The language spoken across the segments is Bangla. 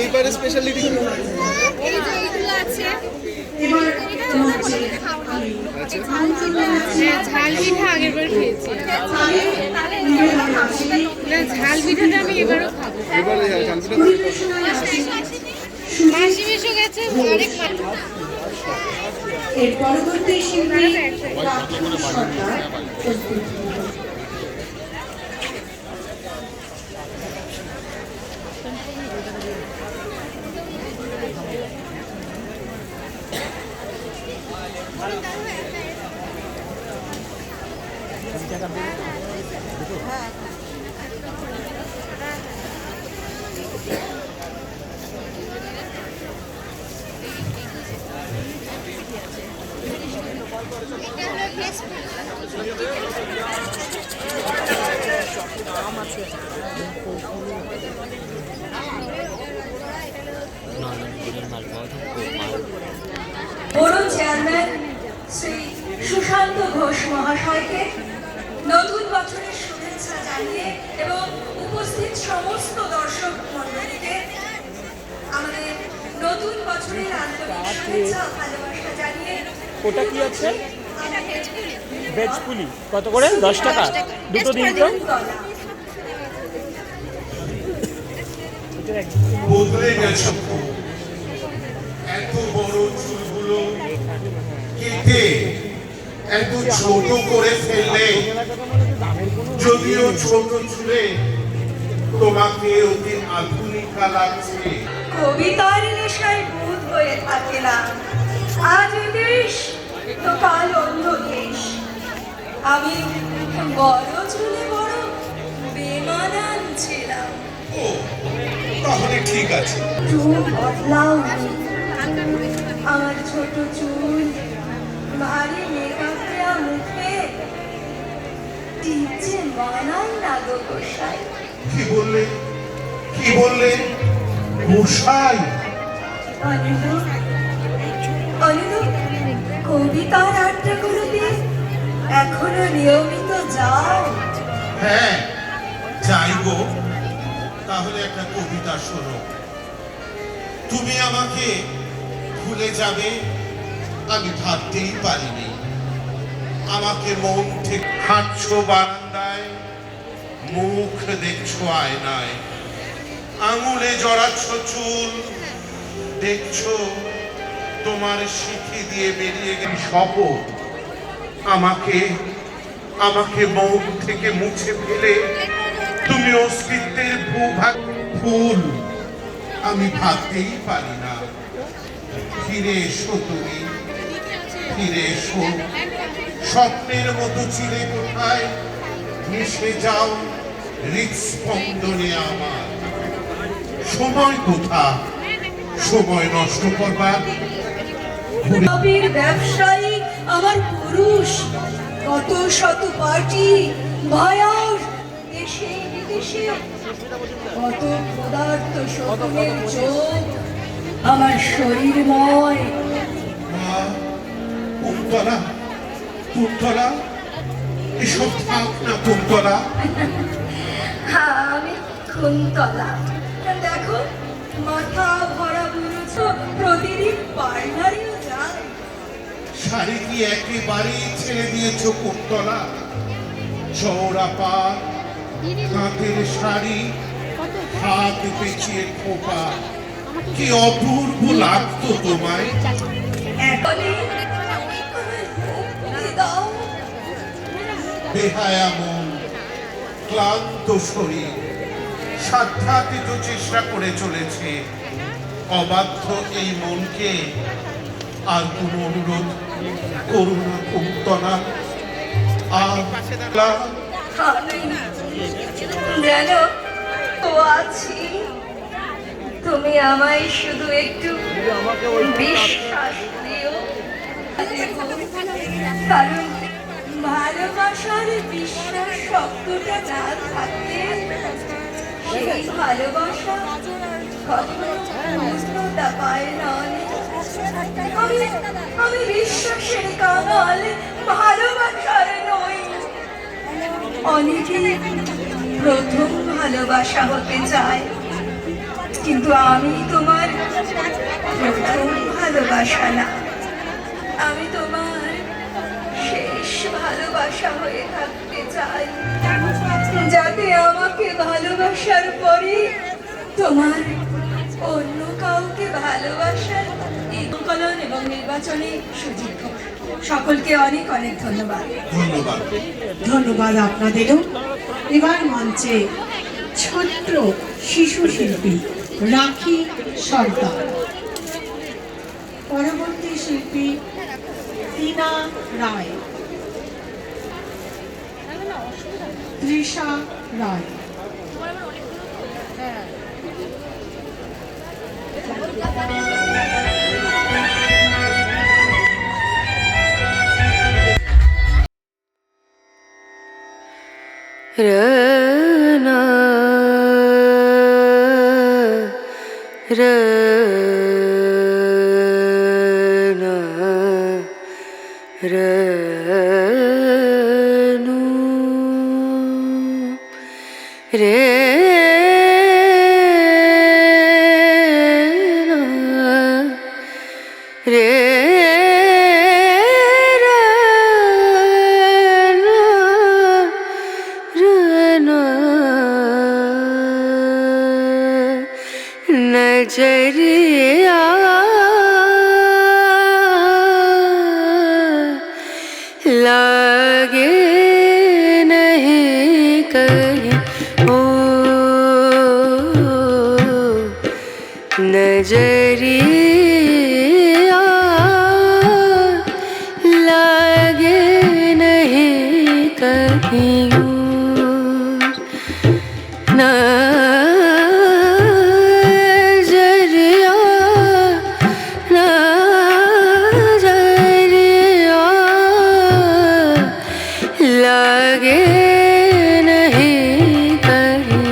এইবারে স্পেশালিটি কি? এই যে এইগুলো আছে ঝাল পিঠা আগের বার খেয়েছি না, ঝাল পিঠাটা আমি এবারও খাবো। এবারে ঝাল পিঠা মাসি এসে গেছে আরেক এর পরবর্তী শিল্পী বরুণ চেয়ারম্যান শ্রী সুশান্ত ঘোষ মহাশয়কে নতুন বছরের শুভেচ্ছা জানিয়ে এবং উপস্থিত সমস্ত দর্শক মণ্ডলীকে আমাদের নতুন বছরের আন্তরিক শুভেচ্ছা ও ভালোবাসা জানিয়ে। ওটা কি আছে? ভেজ পুলি কত করে? 10 টাকা দুটো দিন তো। বদলে গেছে, এত বড় চুলগুলো কেটে এত ছোট করে ফেললে, যদিও ছোট চুলে তোমাকে অতি আধুনিকা লাগছে। কবিতার নেশায় ভূত হয়ে থাকে না, আজ দেশ তো কাল অন্য দেশ। আমি বড় চুলে বড় বেমানান ছিলাম। ও তাহলে ঠিক আছে, চুল বদলাও, আমার ছোট চুল ভারী মেকআপ দেওয়া মুখে টিপছে মানাই না গো গোসাই। কি বললে কি বললে গোসাই? কবিতার আড্ডাগুলোতে এখনো নিয়মিত যাও? হ্যাঁ যাই গো। তাহলে একটা কবিতা শোনো। তুমি আমাকে ভুলে যাবে আমি ভাবতেই পারিনি। আমাকে মন থেকে হাঁটছো বারান্দায়, মুখ দেখছো আয়নায়, আঙুলে জড়াচ্ছ চুল, দেখছো তোমার সিঁথি দিয়ে বেরিয়ে গেল শপথ। আমাকে আমাকে মন থেকে মুছে ফেলে তুমি অস্তিত্বের ভূভাগ ফুল আমি ভাবতেই পারি না। ফিরে এসো তুমি, ফিরে এসো। স্বপ্নের মতো চিরে কোথায় মিশে যাও হৃদস্পন্দনে আমার। সময় কোথা সময় নষ্ট করবার? কবির ব্যবসায়ী আমার পুরুষ, কত শত পার্টি ভয়াস দেশে বিদেশে, কত পদার্থ শকুনের চোখ আমার শরীরময়। মা, কুন্তলা কুন্তলা এসব থাক না কুন্তলা। আমি কুন্তলা। দেখো মাথা ভরা বুঝছ, প্রতিদিন পার্লারেও যাই। শাড়ি কি একেবারেই ছেড়ে দিয়েছ কুন্তলা? চওড়া পা, হাতের শাড়ি, হাত পেঁচিয়ে খোপা, কি অপূর্ব লাগতো তোমায়। এখনই আমার মুক্তি দাও। বেহায়া মন, ক্লান্ত শরীর, সাধ্যাতীত চেষ্টা করে চলেছে। অবাধ্য এই মনকে আর কোনো অনুরোধ করো না কুন্তলা। আমি যেন তো আছি, তুমি আমায় শুধু একটু বিশ্বাস দিও। কারণ ভালোবাসার বিশ্বাস শব্দটা না থাকলে সেই ভালোবাসা কখনো পূর্ণতা পায় না। আমি বিশ্বাসের কাঙাল, ভালোবাসার নই। অনেকেই প্রথম ভালোবাসা হতে চায়, কিন্তু আমি তোমার প্রথম ভালোবাসা না। আমি তোমার শেষ ভালোবাসা হয়ে থাকতে চাই, যাতে আমাকে ভালোবাসার পরে তোমার অন্য কাউকে ভালোবাসার কলন এবং নির্বাচনে সুযোগ। সকলকে অনেক অনেক ধন্যবাদ। ধন্যবাদ। ধন্যবাদ আপনাদেরও। এবার মঞ্চে ছোট্ট শিশু শিল্পী রাখি সর্দার, পরবর্তী শিল্পী টিনা রায়, তৃষা রায়। रना रना रनु रे रे नजरिया लागे नहीं कहीं ओ नजरिया लागे नहीं कहीं लगे नहीं कहीं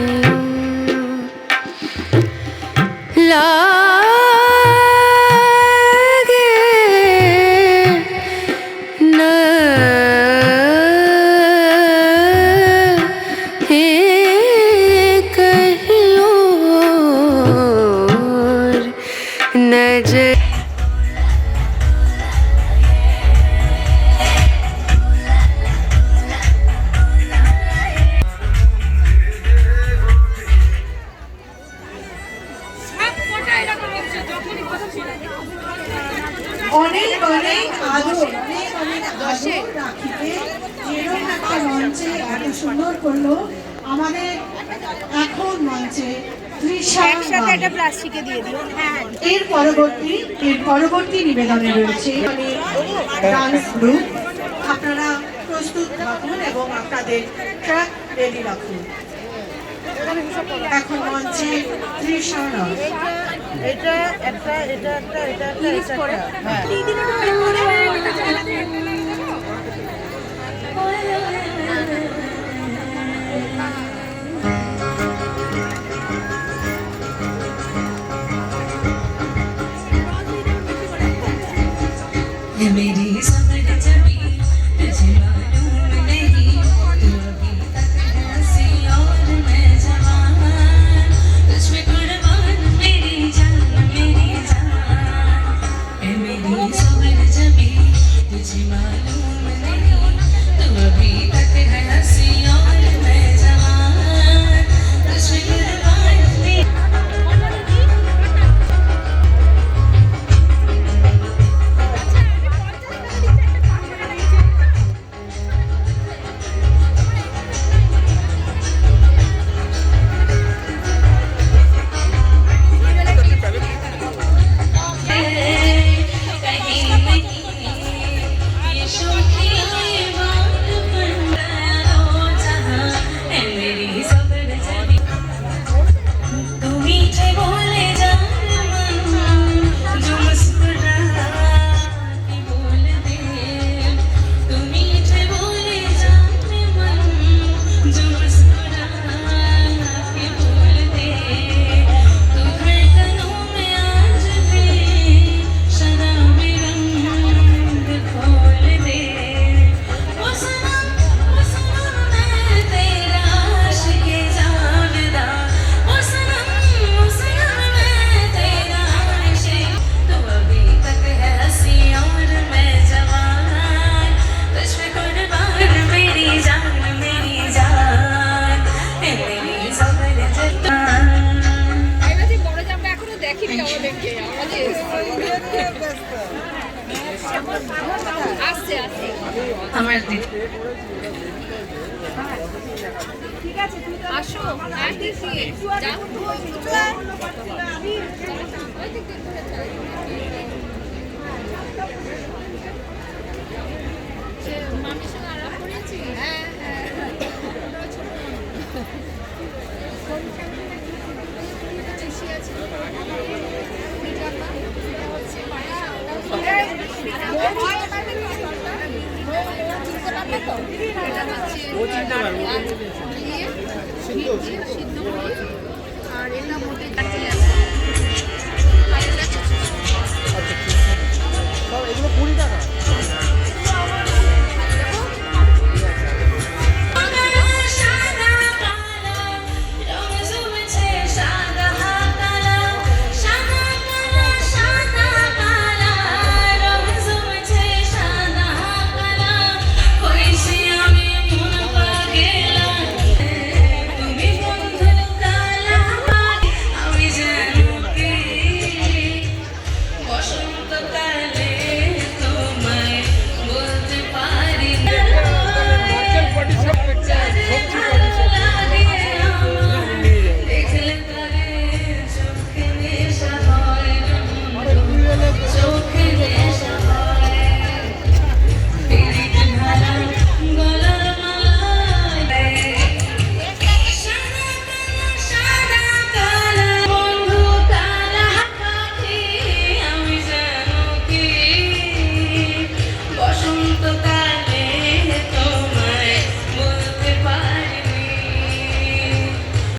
মঞ্চে তৃষা রায়। প্লাস্টিকে দিয়ে দিও। হ্যাঁ। এর পরবর্তী নিবেদনে রয়েছে ডান্স গ্রুপ। আপনারা প্রস্তুত থাকুন এবং আপনাদের ট্র্যাক রেডি রাখুন। এখন মঞ্চে তৃষা রায়। ये मेरी सबर जबी तुझे मालूम नहीं तू अभी तक हंसी और मैं जवान तुझ पे कुर्बान मेरी जान ये मेरी सबर जबी तुझे मालूम नहीं तू अभी तक हंसी और मैं जवान तुझ पे कुर्बान मेरी আমার দিদি আসো। হ্যাঁ, দিদি। যাও। মামির সঙ্গে আলাপ করেছি। হ্যাঁ, হ্যাঁ। বেশি আছে। সিদ্ধ